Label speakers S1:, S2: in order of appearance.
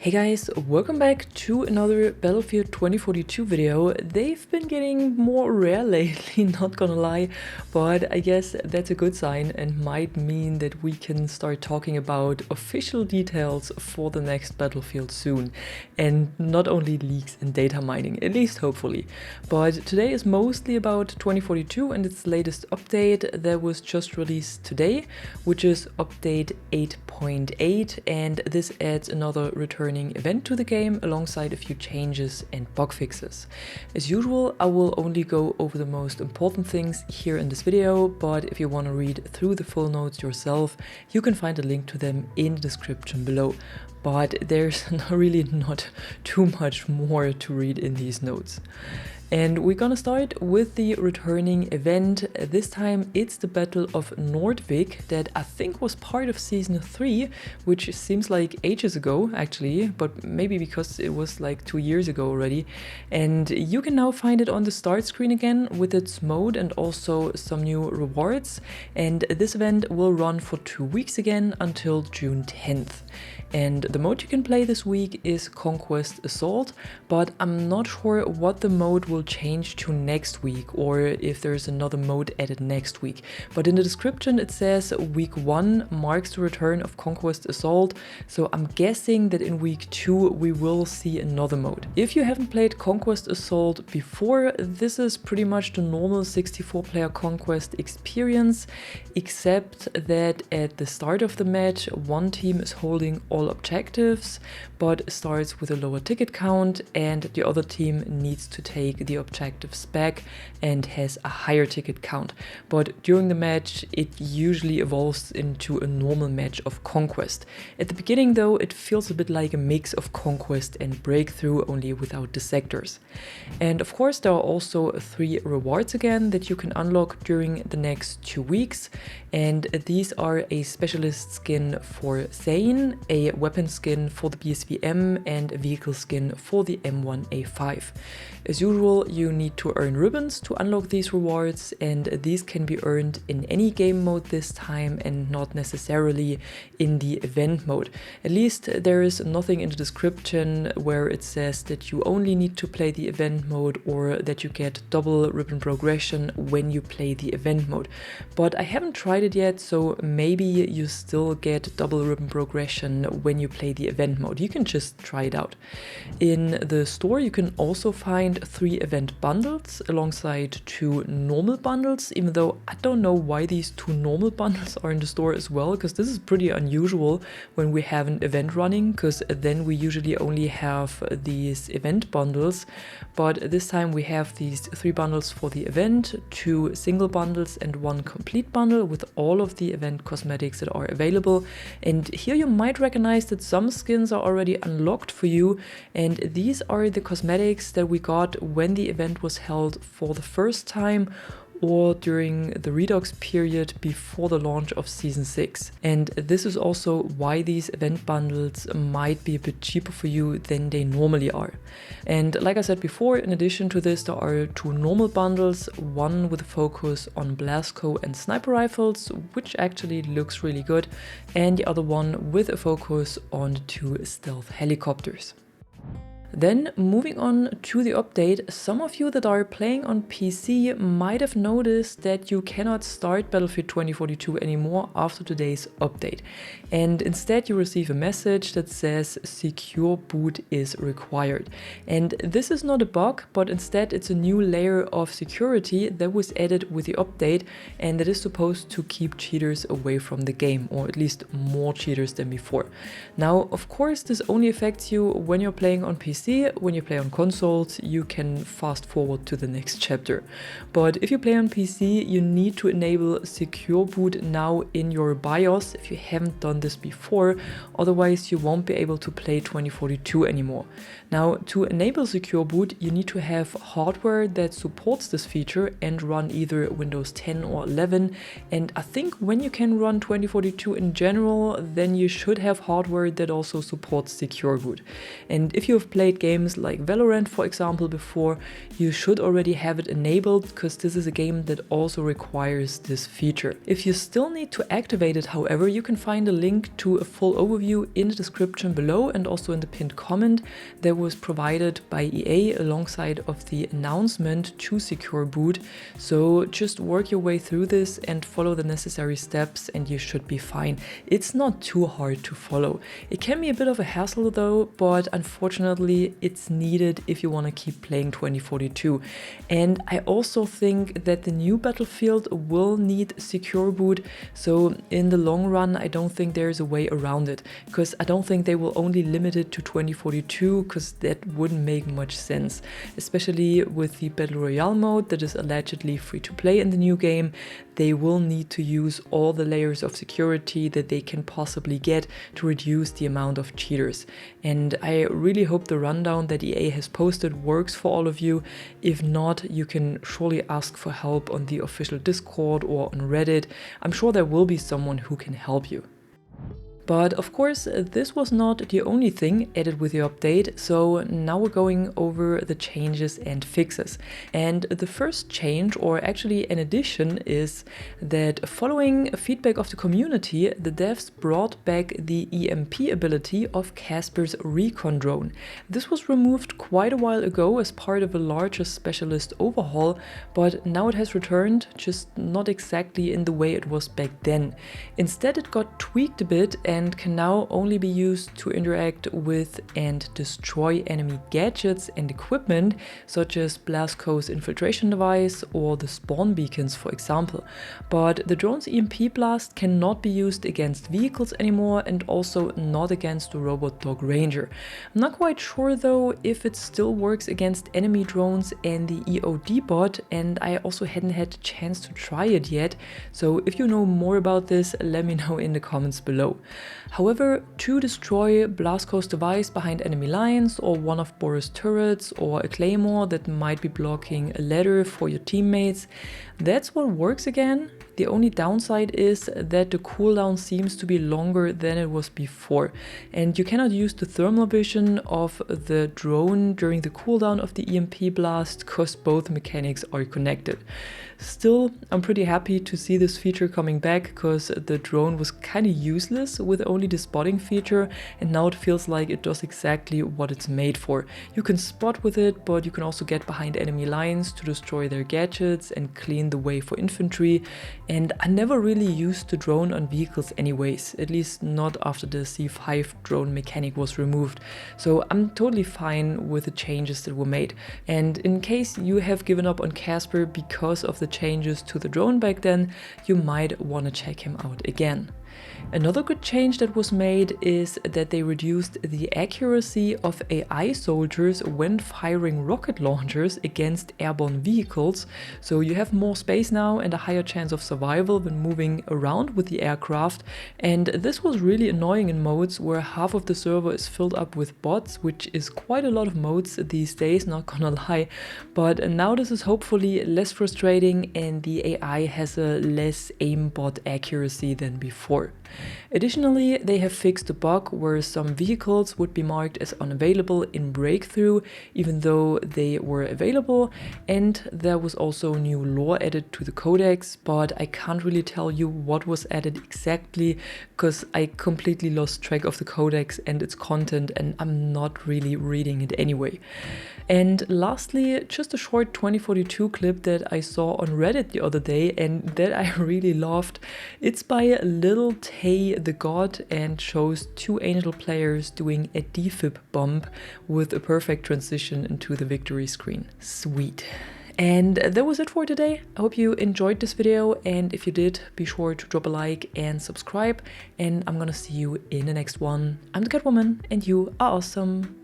S1: Hey guys, welcome back to another Battlefield 2042 video. They've been getting more rare lately, not gonna lie, but I guess that's a good sign and might mean that we can start talking about official details for the next Battlefield soon, and not only leaks and data mining, at least hopefully. But today is mostly about 2042 and its latest update that was just released today, which is update 8.8, and this adds another returning event to the game alongside a few changes and bug fixes. As usual, I will only go over the most important things here in this video, but if you want to read through the full notes yourself, you can find a link to them in the description below. But there's really not too much more to read in these notes. And we're gonna start with the returning event. This time it's the Battle of Nordvik that I think was part of Season 3, which seems like ages ago actually, but maybe because it was like 2 years ago already. And you can now find it on the start screen again with its mode and also some new rewards. And this event will run for 2 weeks again until June 10th. And the mode you can play this week is Conquest Assault, but I'm not sure what the mode will change to next week or if there's another mode added next week. But in the description it says week 1 marks the return of Conquest Assault, so I'm guessing that in week 2 we will see another mode. If you haven't played Conquest Assault before, this is pretty much the normal 64-player Conquest experience, except that at the start of the match one team is holding all objectives but starts with a lower ticket count, and the other team needs to take the objectives back and has a higher ticket count. But during the match it usually evolves into a normal match of Conquest. At the beginning though, it feels a bit like a mix of Conquest and Breakthrough, only without the sectors. And of course there are also 3 rewards again that you can unlock during the next 2 weeks, and these are a specialist skin for Thane, a weapon skin for the BSVM, and a vehicle skin for the M1A5. As usual, you need to earn ribbons to unlock these rewards, and these can be earned in any game mode this time and not necessarily in the event mode. At least there is nothing in the description where it says that you only need to play the event mode or that you get double ribbon progression when you play the event mode. But I haven't tried it yet, so maybe you still get double ribbon progression when you play the event mode. You can just try it out. In the store you can also find 3 event bundles alongside 2 normal bundles, even though I don't know why these 2 normal bundles are in the store as well, because this is pretty unusual when we have an event running, because then we usually only have these event bundles. But this time we have these 3 bundles for the event, 2 single bundles and 1 complete bundle with all of the event cosmetics that are available. And here you might recognize that some skins are already unlocked for you, and these are the cosmetics that we got when the event was held for the first time or during the Redux period before the launch of Season 6. And this is also why these event bundles might be a bit cheaper for you than they normally are. And like I said before, in addition to this there are 2 normal bundles, one with a focus on Blasco and sniper rifles, which actually looks really good, and the other one with a focus on 2 stealth helicopters. Then moving on to the update, some of you that are playing on PC might have noticed that you cannot start Battlefield 2042 anymore after today's update, and instead you receive a message that says secure boot is required. And this is not a bug, but instead it's a new layer of security that was added with the update, and that is supposed to keep cheaters away from the game, or at least more cheaters than before. Now of course this only affects you when you're playing on PC. When you play on consoles, you can fast forward to the next chapter. But if you play on PC, you need to enable Secure Boot now in your BIOS if you haven't done this before, otherwise you won't be able to play 2042 anymore. Now, to enable Secure Boot, you need to have hardware that supports this feature and run either Windows 10 or 11, and I think when you can run 2042 in general, then you should have hardware that also supports Secure Boot. And if you have played played games like Valorant, for example, before, you should already have it enabled, because this is a game that also requires this feature. If you still need to activate it, however, you can find a link to a full overview in the description below and also in the pinned comment that was provided by EA alongside of the announcement to secure boot. So just work your way through this and follow the necessary steps and you should be fine. It's not too hard to follow. It can be a bit of a hassle though, but unfortunately it's needed if you want to keep playing 2042. And I also think that the new Battlefield will need secure boot, so in the long run I don't think there's a way around it, because I don't think they will only limit it to 2042, because that wouldn't make much sense, especially with the Battle Royale mode that is allegedly free to play in the new game. They will need to use all the layers of security that they can possibly get to reduce the amount of cheaters. And I really hope the rundown that EA has posted works for all of you. If not, you can surely ask for help on the official Discord or on Reddit. I'm sure there will be someone who can help you. But of course, this was not the only thing added with the update, so now we're going over the changes and fixes. And the first change, or actually an addition, is that following feedback of the community, the devs brought back the EMP ability of Casper's recon drone. This was removed quite a while ago as part of a larger specialist overhaul, but now it has returned, just not exactly in the way it was back then. Instead, it got tweaked a bit and can now only be used to interact with and destroy enemy gadgets and equipment, such as Blasco's infiltration device or the spawn beacons, for example. But the drone's EMP blast cannot be used against vehicles anymore, and also not against the robot dog ranger. I'm not quite sure though if it still works against enemy drones and the EOD bot, and I also hadn't had a chance to try it yet, so if you know more about this, let me know in the comments below. However, to destroy Blasco's device behind enemy lines, or one of Boris' turrets, or a claymore that might be blocking a ladder for your teammates, that's what works again. The only downside is that the cooldown seems to be longer than it was before, and you cannot use the thermal vision of the drone during the cooldown of the EMP blast, because both mechanics are connected. Still, I'm pretty happy to see this feature coming back, because the drone was kind of useless with only the spotting feature, and now it feels like it does exactly what it's made for. You can spot with it, but you can also get behind enemy lines to destroy their gadgets and clean the way for infantry. And I never really used the drone on vehicles anyways, at least not after the C5 drone mechanic was removed. So I'm totally fine with the changes that were made. And in case you have given up on Casper because of the changes to the drone back then, you might want to check him out again. Another good change that was made is that they reduced the accuracy of AI soldiers when firing rocket launchers against airborne vehicles, so you have more space now and a higher chance of survival when moving around with the aircraft. And this was really annoying in modes where half of the server is filled up with bots, which is quite a lot of modes these days, not gonna lie. But now this is hopefully less frustrating and the AI has a less aimbot accuracy than before. Additionally, they have fixed the bug where some vehicles would be marked as unavailable in breakthrough even though they were available, and there was also new lore added to the codex, but I can't really tell you what was added exactly because I completely lost track of the codex and its content, and I'm not really reading it anyway. And lastly, just a short 2042 clip that I saw on Reddit the other day and that I really loved. It's by Little Tay the God and shows two Angel players doing a Defib Bump with a perfect transition into the victory screen. Sweet. And that was it for today. I hope you enjoyed this video, and if you did, be sure to drop a like and subscribe, and I'm gonna see you in the next one. I'm the Catwoman and you are awesome.